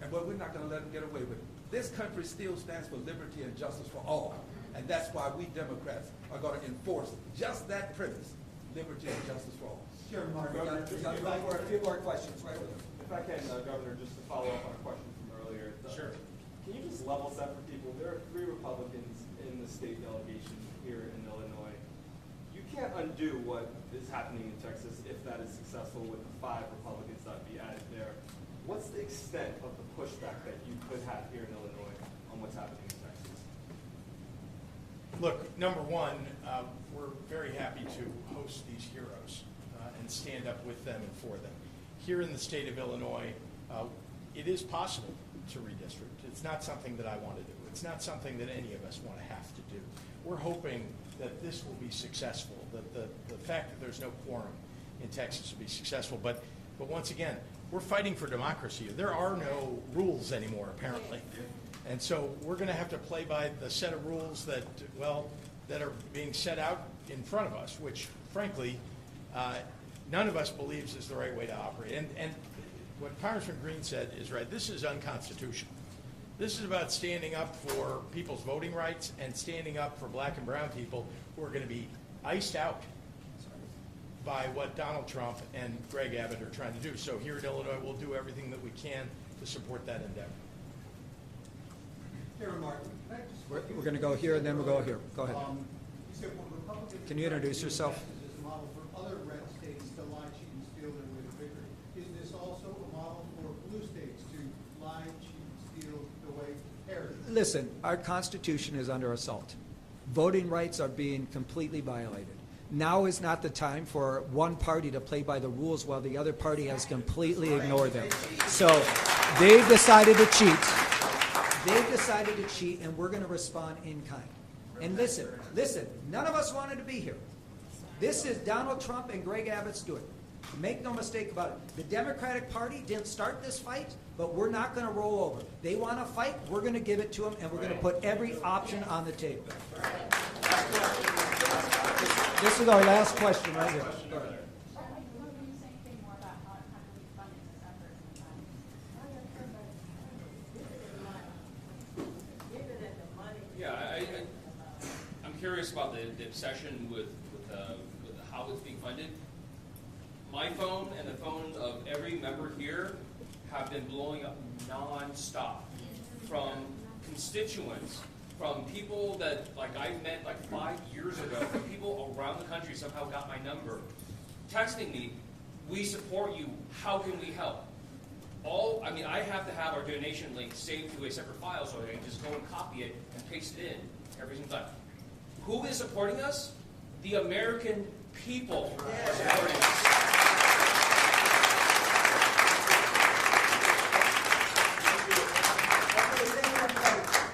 And but we're not going to let him get away with it. This country still stands for liberty and justice for all. And that's why we Democrats are going to enforce just that premise, liberty and justice for all. Chairman Martin, we got a few more questions right over there. If I can, Governor, just to follow up on a question from earlier. Sure. Can you just level set for people? There are 3 Republicans in the state delegation here in Illinois. You can't undo what is happening in Texas if that is successful with the 5 Republicans that would be added there. What's the extent of the pushback that you could have here in Illinois on what's happening in Texas? Look, number one, we're very happy to host these heroes and stand up with them and for them. Here in the state of Illinois, it is possible to redistrict. It's not something that I want to do. It's not something that any of us want to have to do. We're hoping that this will be successful, that the fact that there's no quorum in Texas will be successful. But once again, we're fighting for democracy. There are no rules anymore, apparently. And so we're going to have to play by the set of rules that are being set out in front of us, which, frankly, none of us believes is the right way to operate. And what Congressman Green said is right. This is unconstitutional. This is about standing up for people's voting rights and standing up for black and brown people who are going to be iced out by what Donald Trump and Greg Abbott are trying to do. So here in Illinois, we'll do everything that we can to support that endeavor. Chairman Martin, we're going to go here and then we'll go here. Go ahead. Can you introduce yourself? As a model for other red states to lie, cheat, and steal their way to victory. Is this also a model for blue states to lie, cheat, steal the way to parity? Listen, our Constitution is under assault. Voting rights are being completely violated. Now is not the time for one party to play by the rules while the other party has completely ignored them. So they've decided to cheat. They've decided to cheat, and we're going to respond in kind. And listen, none of us wanted to be here. This is Donald Trump and Greg Abbott's doing. Make no mistake about it. The Democratic Party didn't start this fight, but we're not going to roll over. They want to fight, we're going to give it to them, and we're going to put every option on the table. This is our last question right here. Go ahead. Yeah, I'm curious about the obsession with how it's being funded. My phone and the phone of every member here have been blowing up non-stop from constituents, from people that I met 5 years ago, from people around the country somehow got my number, texting me, "We support you. How can we help?" I have to have our donation link saved to a separate file so I can just go and copy it and paste it in every single time. Who is supporting us? The American people are supporting us.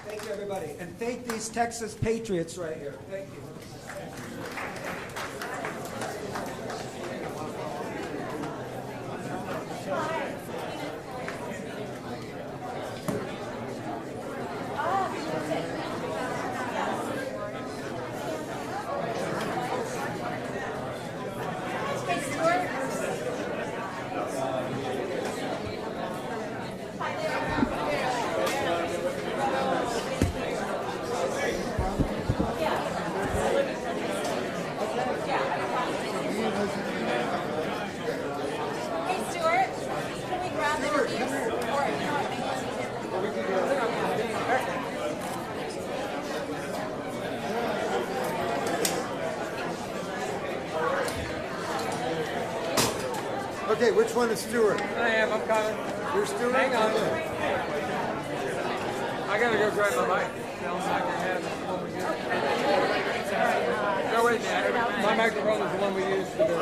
Thank you, everybody. And thank these Texas patriots right here. Thank you. Okay, which one is Stuart? I am. I'm coming. You're Stuart? Hang on. Okay. I gotta go grab my mic. No, wait a minute. My microphone is the one we use for the thing.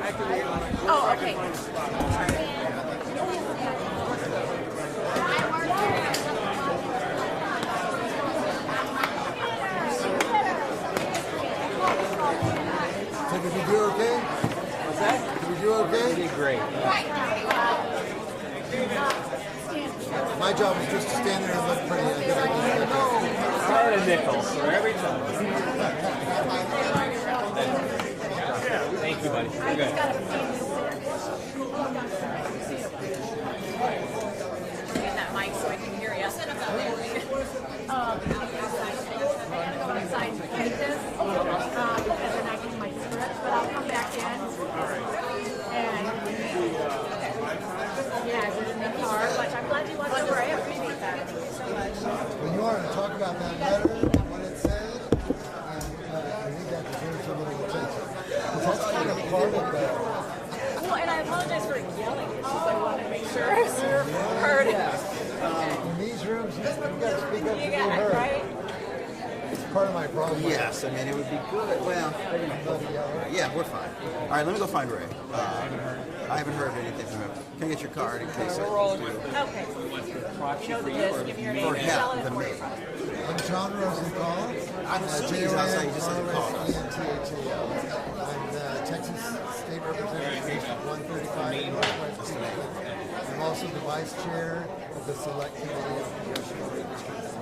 I have to get my. Oh, okay. So did you do okay? What's that? Did you do okay? You did great. My job is just to stand there and look pretty. I think I did okay. Start a nickel for every time. Thank you, buddy. You're good. Get that mic so I can hear you. Sign pages, and then I do my script, but I'll come back in. And yeah, I did it in the car, but I'm glad you watched over. I appreciate that. Thank you so much. When you wanted to talk about that letter, what it said, I think that deserves a little attention. Because that's kind of part of the... Well, and I apologize for yelling. It's just I want to make sure you're heard. In these rooms, you got to speak up to You be got it, heard. right? It's part of my problem. Yes, I mean, it would be good. Well, yeah, we're fine. All right, let me go find Ray. I haven't heard anything from him. Can I get your card in case I do? Okay. Proxy You know for the you list. or Give me your For name. him, Spell it the for me. you. I'm John Rosenthal. I'm assuming he's outside. You just said call. J-O-N-R-O-S-E-N-T-H-A-L. I'm the Texas State Representative 135 Northwest District. I'm also the Vice Chair of the Select Committee of Congressional Redistricting.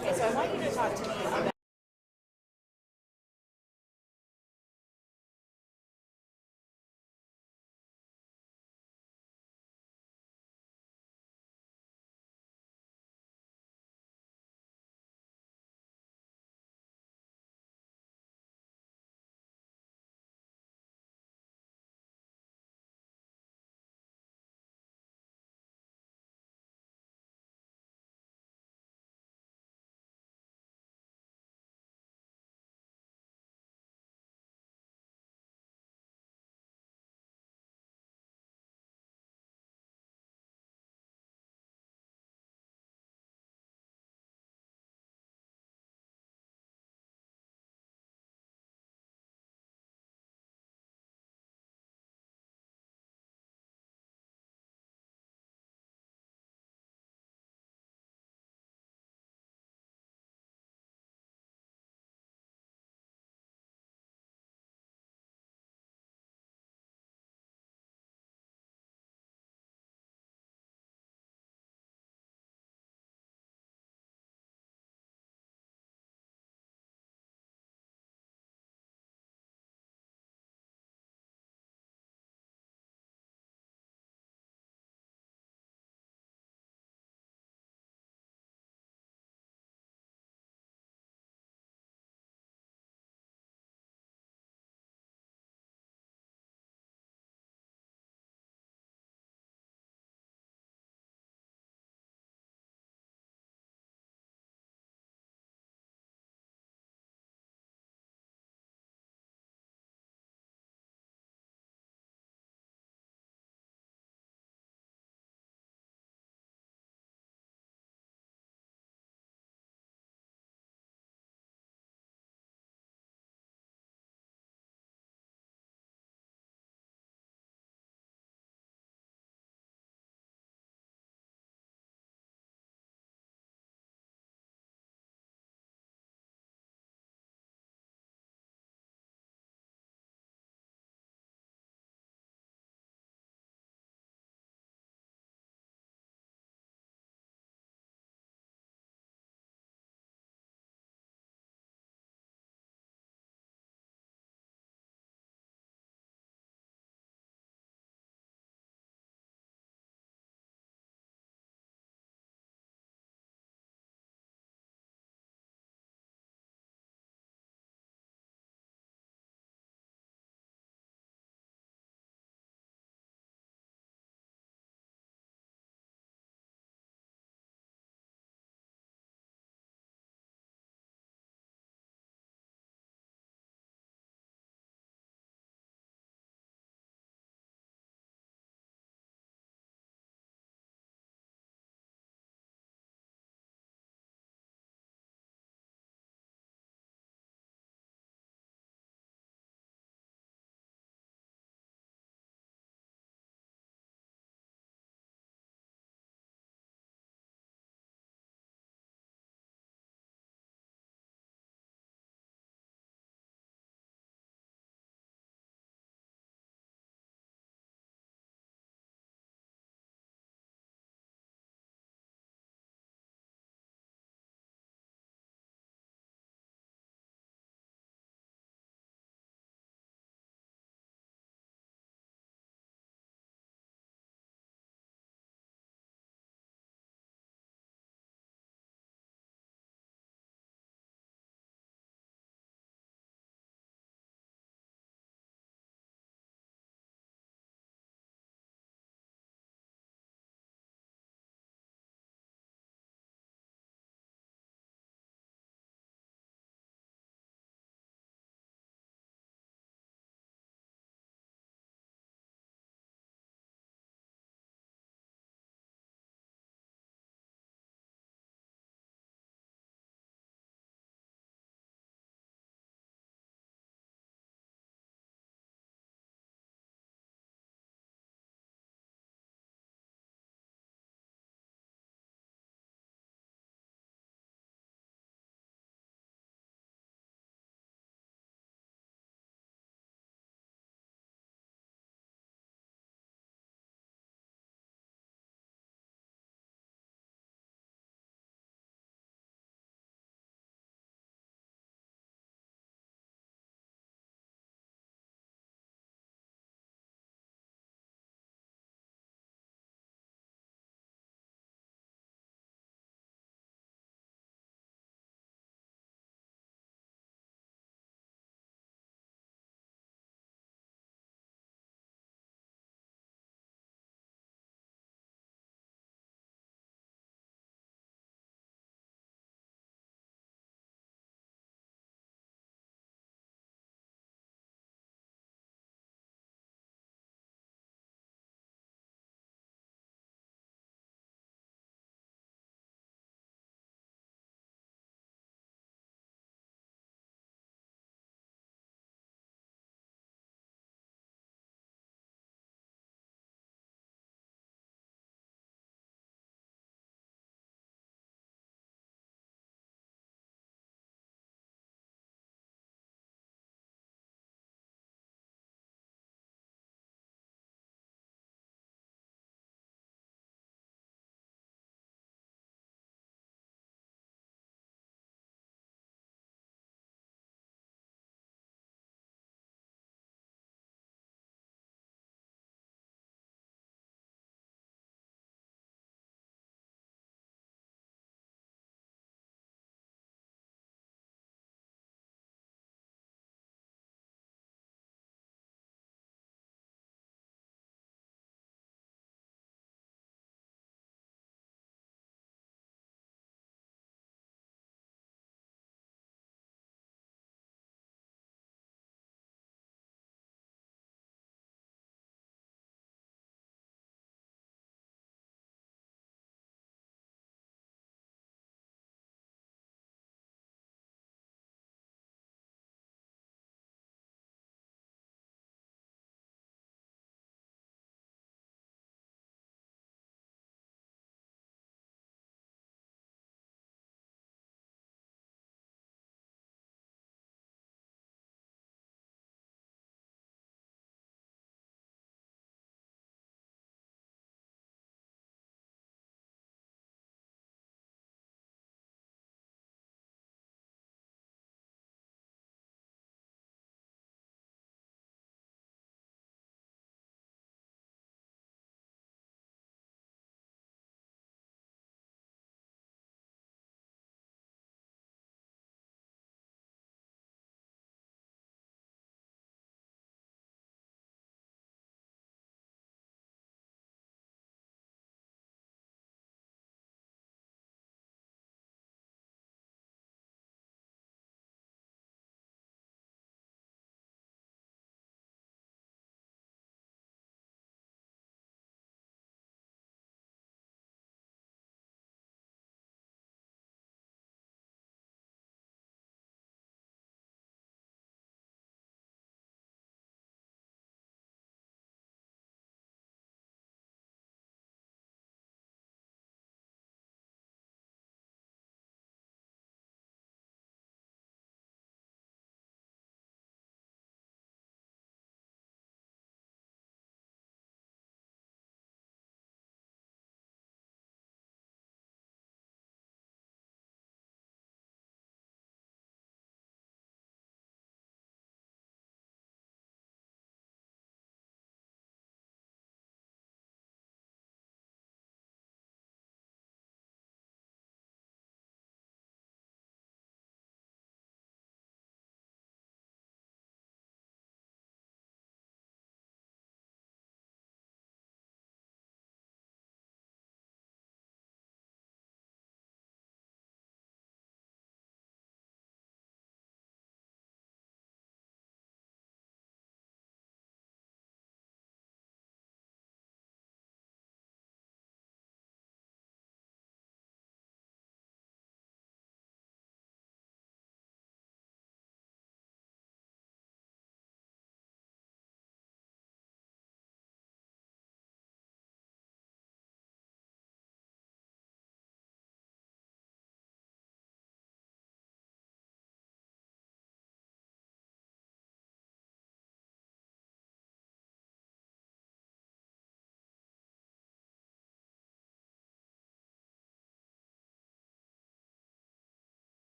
Okay, so I want you to talk to me about